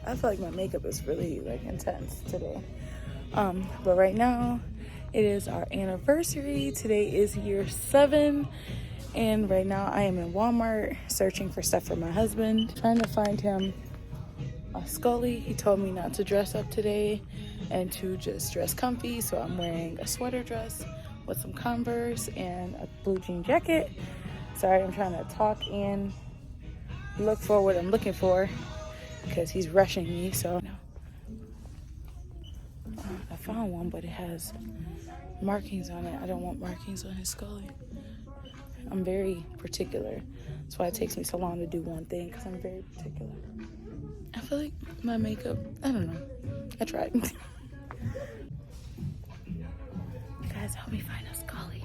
I feel like my makeup is really like intense today. But right now it is our anniversary. Today is year 7. And right now I am in Walmart searching for stuff for my husband, trying to find him a Scully. He told me not to dress up today and to just dress comfy. So I'm wearing a sweater dress with some Converse and a blue jean jacket. Sorry, I'm trying to talk and look for what I'm looking for because he's rushing me. So I found one, but it has markings on it. I don't want markings on his Scully. I'm very particular. That's why it takes me so long to do one thing, because I'm very particular. I feel like my makeup, I don't know. I tried. You guys help me find a Scully.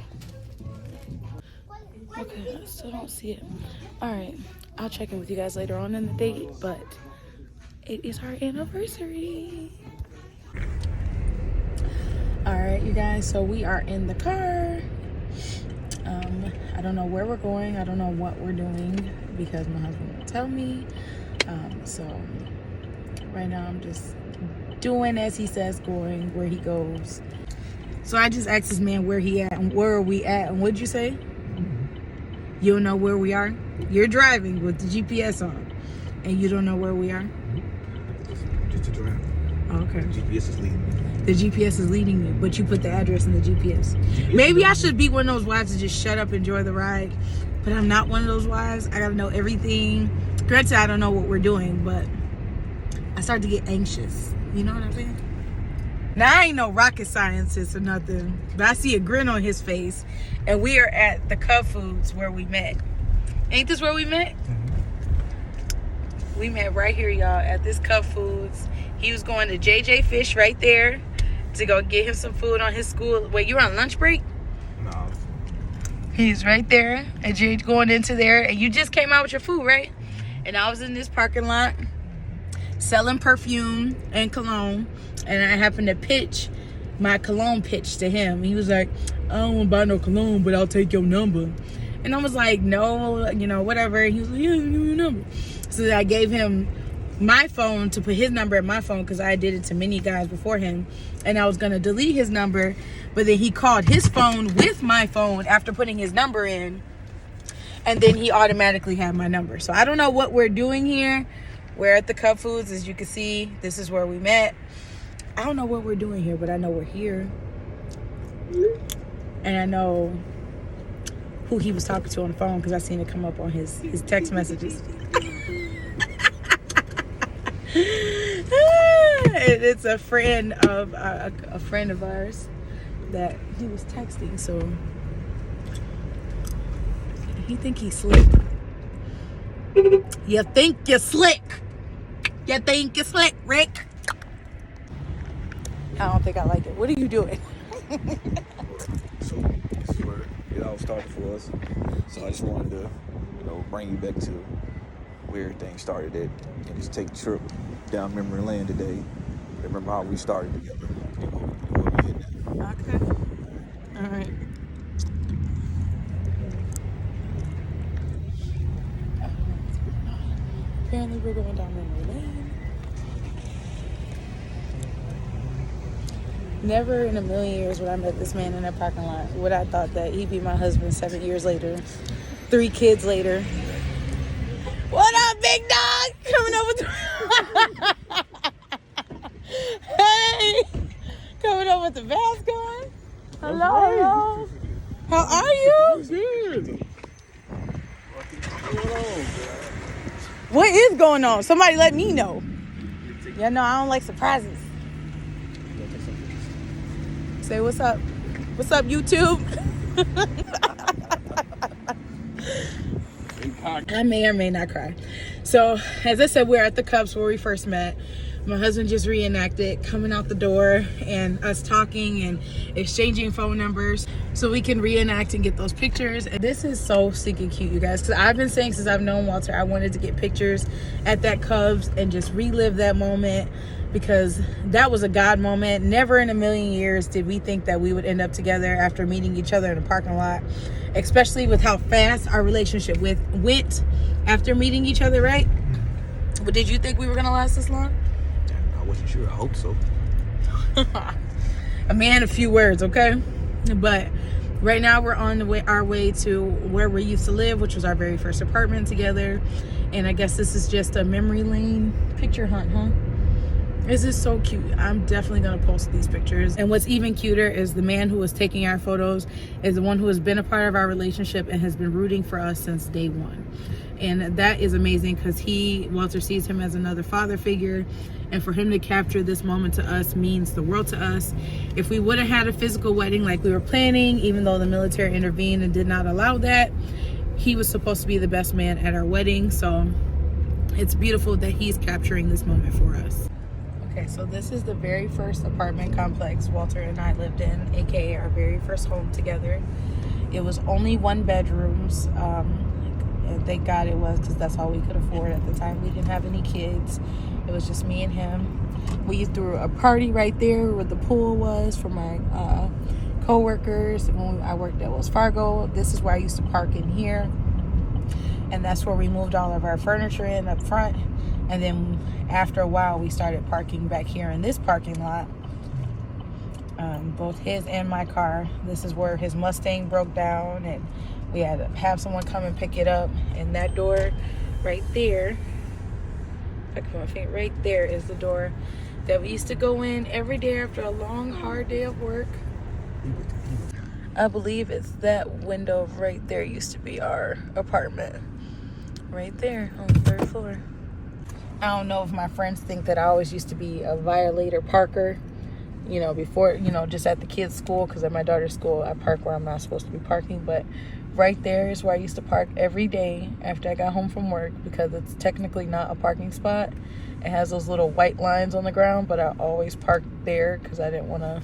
Okay, I still don't see it. All right, I'll check in with you guys later on in the date, but it is our anniversary. All right, you guys, so we are in the car. I don't know where we're going. I don't know what we're doing because my husband won't tell me. So right now I'm just doing as he says, going where he goes. So I just asked this man where he at and where are we at, and what'd you say? You don't know where we are? You're driving with the GPS on and you don't know where we are? Just to drive. Oh, okay. The GPS is leading me. The GPS is leading you, but you put the address in the GPS. Maybe I should be one of those wives to just shut up, enjoy the ride. But I'm not one of those wives. I gotta know everything. Granted, I don't know what we're doing, but I start to get anxious. You know what I'm saying? Now, I ain't no rocket scientist or nothing, but I see a grin on his face. And we are at the Cub Foods where we met. Ain't this where we met? We met right here, y'all, at this Cub Foods. He was going to JJ Fish right there to go get him some food on his school. Wait, you were on lunch break? No. He's right there, and you're going into there, and you just came out with your food, right? And I was in this parking lot selling perfume and cologne, and I happened to pitch my cologne pitch to him. He was like, I don't want to buy no cologne, but I'll take your number. And I was like, no, you know, whatever. He was like, yeah, give me your number. So I gave him my phone to put his number in my phone because I did it to many guys before him, and I was going to delete his number, but then he called his phone with my phone after putting his number in, and then he automatically had my number. So I don't know what we're doing here. We're at the Cub Foods, as you can see. This is where we met. I don't know what we're doing here, but I know we're here, and I know who he was talking to on the phone because I seen it come up on his text messages. It's a friend of ours that he was texting, so he think he's slick. You think you're slick? You think you're slick, Rick? I don't think I like it. What are you doing? So this is where it all started for us. So I just wanted to, bring you back to where things started at and just take a trip down memory lane today. Remember how we started together and where we hit now. Okay. All right. Apparently we're going down memory lane. Never in a million years when I met this man in a parking lot would I thought that he'd be my husband 7 years later, 3 kids later. What up, big dog? Coming over with hey, coming over with the mask on. Hello. How are you? Good. What is going on? Somebody let me know. Yeah, no, I don't like surprises. Say what's up. What's up, YouTube? I may or may not cry. So, as I said, we're at the Cubs where we first met. My husband just reenacted coming out the door and us talking and exchanging phone numbers so we can reenact and get those pictures. And this is so stinking cute, you guys, because I've been saying since I've known Walter, I wanted to get pictures at that Cubs and just relive that moment, because that was a God moment. Never in a million years did we think that we would end up together after meeting each other in a parking lot, especially with how fast our relationship went after meeting each other, right? But did you think we were going to last this long? Sure, I hope so. A man, a few words, okay? But right now we're on our way to where we used to live, which was our very first apartment together. And I guess this is just a memory lane picture hunt, huh? This is so cute. I'm definitely gonna post these pictures. And what's even cuter is the man who was taking our photos is the one who has been a part of our relationship and has been rooting for us since day one. And that is amazing because Walter sees him as another father figure, and for him to capture this moment to us means the world to us. If we would have had a physical wedding like we were planning, even though the military intervened and did not allow that, he was supposed to be the best man at our wedding. So it's beautiful that he's capturing this moment for us. Okay, so this is the very first apartment complex Walter and I lived in, aka our very first home together. It was only 1 bedrooms. And thank God it was, because that's all we could afford at the time. We didn't have any kids. It was just me and him. We threw a party right there where the pool was for my co-workers. When I worked at Wells Fargo, this is where I used to park in here. And that's where we moved all of our furniture in up front. And then after a while, we started parking back here in this parking lot. Both his and my car. This is where his Mustang broke down, and we had to have someone come and pick it up. And that door right there, if I can put my finger, right there is the door that we used to go in every day after a long, hard day of work. I believe it's that window right there used to be our apartment. Right there on the 3rd floor. I don't know if my friends think that I always used to be a violator parker, you know, before, you know, just at the kids' school, because at my daughter's school, I park where I'm not supposed to be parking. But right there is where I used to park every day after I got home from work, because it's technically not a parking spot. It has those little white lines on the ground, but I always parked there because I didn't want to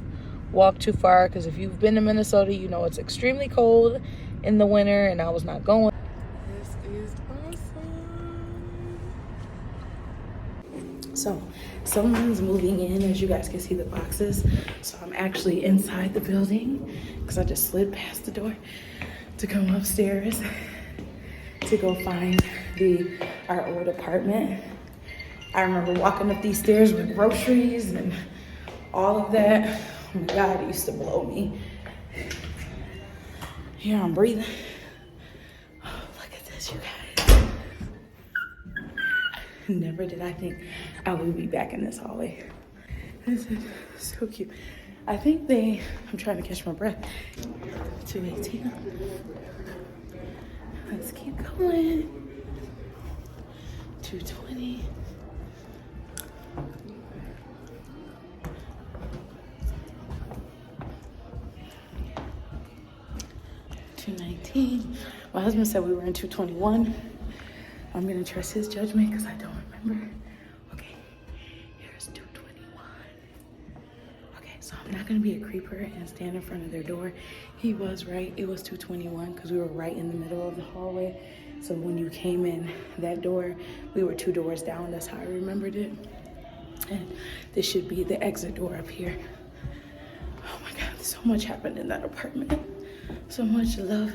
walk too far. Because if you've been to Minnesota, you know it's extremely cold in the winter, and I was not going. This is awesome. So someone's moving in, as you guys can see the boxes. So I'm actually inside the building because I just slid past the door to come upstairs to go find our old apartment. I remember walking up these stairs with groceries and all of that. Oh my God, it used to blow me. Here I'm breathing. Oh, look at this, you guys. Never did I think I would be back in this hallway. This is so cute. I think I'm trying to catch my breath. 218. Let's keep going. 220. 219. My husband said we were in 221. I'm gonna trust his judgment because I don't remember. Okay, here's 221. Okay, so I'm not gonna be a creeper and stand in front of their door. He was right, it was 221 because we were right in the middle of the hallway. So when you came in that door, we were 2 doors down. That's how I remembered it. And this should be the exit door up here. Oh my God, so much happened in that apartment. So much love.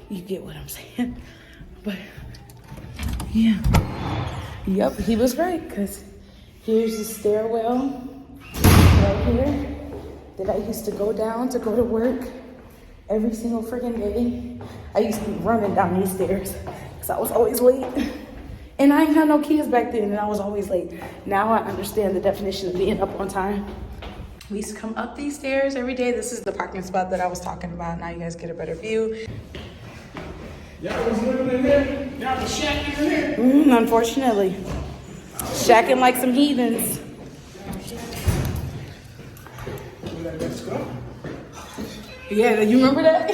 You get what I'm saying? But yeah. Yep, he was right, because here's the stairwell right here that I used to go down to go to work every single freaking day. I used to be running down these stairs because I was always late. And I ain't had no kids back then, and I was always late. Now I understand the definition of being up on time. We used to come up these stairs every day. This is the parking spot that I was talking about. Now you guys get a better view. Y'all was living in there? Y'all was shacking in there? Unfortunately. Shacking like some heathens. Let's go. Yeah, you remember that?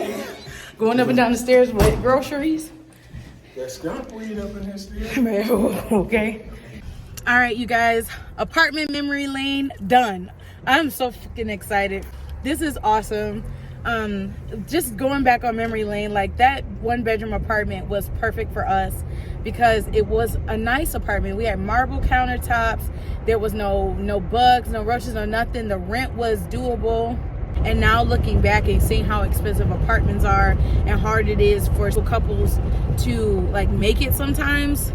Going up and down the stairs with groceries. Let's go. Weed up in this stairs. Okay. All right, you guys. Apartment memory lane done. I'm so fucking excited. This is awesome. Just going back on memory lane, like that 1-bedroom apartment was perfect for us because it was a nice apartment. We had marble countertops. There was no bugs, no roaches, no nothing. The rent was doable. And now looking back and seeing how expensive apartments are and hard it is for couples to like make it sometimes,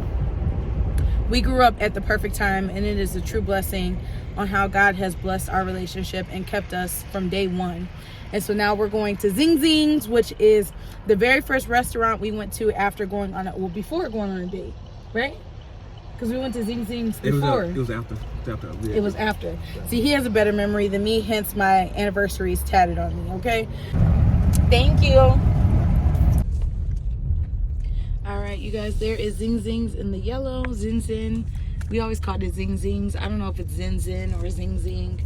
we grew up at the perfect time, and it is a true blessing on how God has blessed our relationship and kept us from day one. And so now we're going to Zing Zing's, which is the very first restaurant we went to after going on before going on a date, right? Because we went to Zing Zing's before. It was after. Yeah. It was after. See, he has a better memory than me, hence my anniversary is tatted on me, okay? Thank you. All right, you guys, there is Zing Zing's in the yellow. Zin Zin. We always called it Zing Zing's. I don't know if it's Zin Zin or Zing Zing.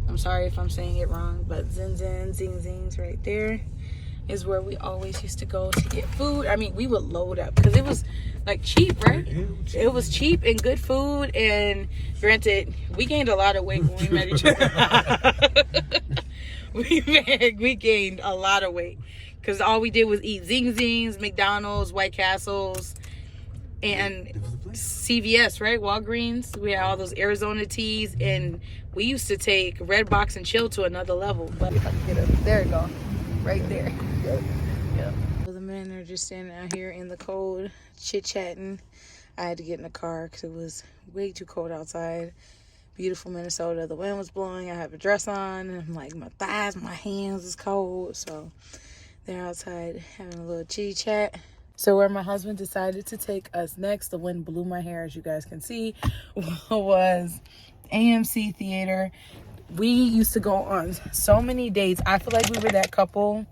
I'm sorry if I'm saying it wrong, but Zin Zin, Zing Zing's right there is where we always used to go to get food. I mean, we would load up because it was like cheap, right? It was cheap and good food. And granted, we gained a lot of weight when we met each other. we gained a lot of weight because all we did was eat Zing Zings, McDonald's, White Castles, and CVS, right? Walgreens. We had all those Arizona teas, and we used to take Redbox and Chill to another level. But if I can get up, there you go, right there. Yeah. So the men are just standing out here in the cold, chit-chatting. I had to get in the car because it was way too cold outside. Beautiful Minnesota. The wind was blowing. I have a dress on, and I'm like, my thighs, my hands is cold. So they're outside having a little chit-chat. So where my husband decided to take us next, the wind blew my hair, as you guys can see, was AMC Theater. We used to go on so many dates. I feel like we were that couple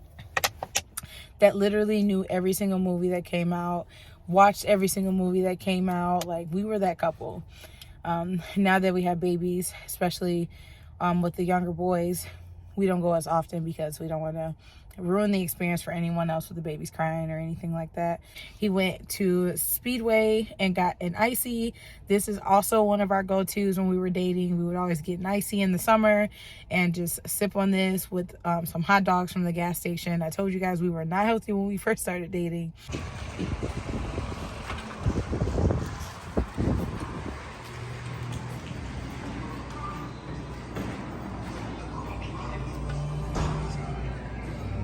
that literally knew every single movie that came out, watched every single movie that came out. Like, we were that couple. Now that we have babies, especially with the younger boys, we don't go as often because we don't want to ruin the experience for anyone else with the babies crying or anything like that. He went to Speedway and got an icy. This is also one of our go-tos when we were dating. We would always get an icy in the summer and just sip on this with some hot dogs from the gas station. I told you guys we were not healthy when we first started dating.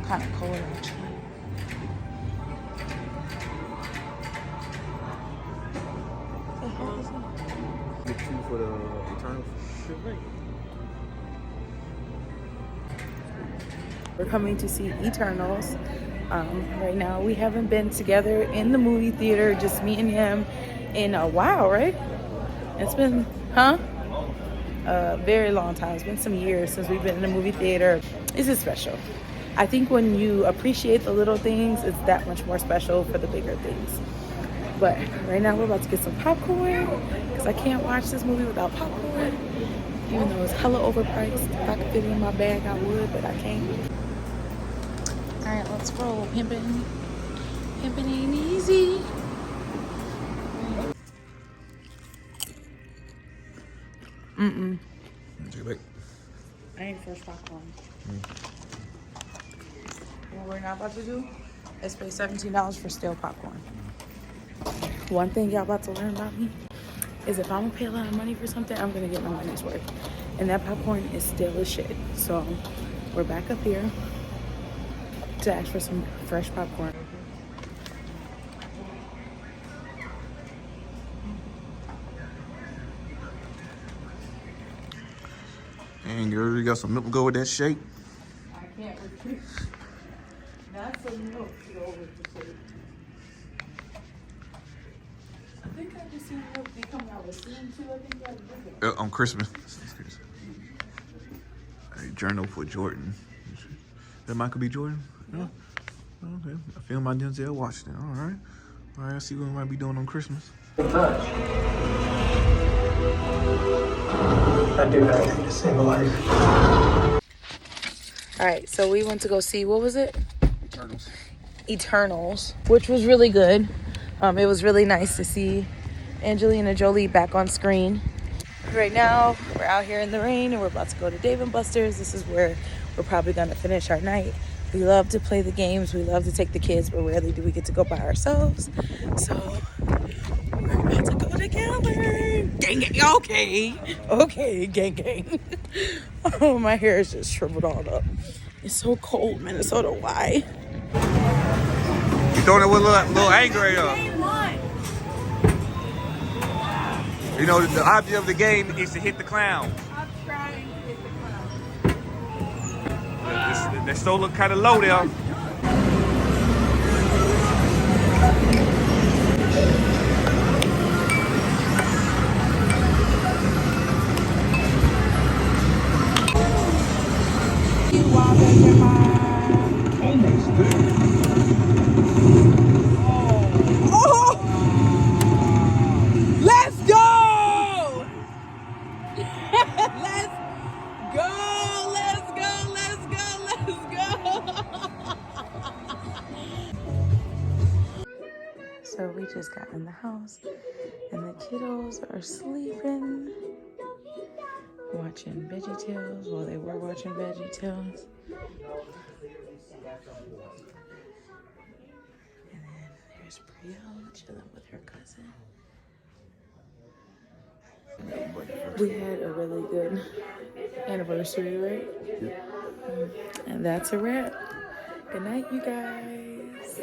Kind of cold actually. Get you for the Eternals. We're coming to see Eternals. Right now we haven't been together in the movie theater, just me and him, in a while, right? It's been, a very long time. It's been some years since we've been in the movie theater. This is special. I think when you appreciate the little things, it's that much more special for the bigger things. But right now we're about to get some popcorn because I can't watch this movie without popcorn. Even though it's hella overpriced. If I could fit it in my bag, I would, but I can't. All right, let's roll. Pimpin' ain't easy. I ain't fresh popcorn. What we're not about to do is pay $17 for stale popcorn. One thing y'all about to learn about me is if I'm gonna pay a lot of money for something, I'm gonna get my money's worth. And that popcorn is stale as shit. So we're back up here to ask for some fresh popcorn. And girl, you got some milk to go with that shake? I can't repeat. Not some milk to go with the shake. I think I just seen milk be coming out with season 2. I think you have to do that. On Christmas. A journal for Jordan. That Michael B. Jordan? Yeah. Okay. I filmed my Denzel Washington. All right. All right, I see what we might be doing on Christmas. I do anything to save a life. All right, so we went to go see, what was it? Eternals. Eternals, which was really good. It was really nice to see Angelina Jolie back on screen. Right now, we're out here in the rain and we're about to go to Dave & Buster's. This is where we're probably gonna finish our night. We love to play the games. We love to take the kids, but rarely do we get to go by ourselves. So we're about to go together. Gang, gang. Okay, gang, gang. Oh, my hair is just shriveled all up. It's so cold, Minnesota. Why? You throwing it with a little anger, though. You know, the object of the game is to hit the clown. I'm trying to hit the clown. That stove look kind of low there. Let's go! Let's go! Let's go! Let's go! Let's go! So we just got in the house and the kiddos are sleeping, watching VeggieTales. Well, they were watching VeggieTales. And then there's Brielle chilling with her cousin. We had a really good anniversary, right? And that's a wrap. Good night, you guys.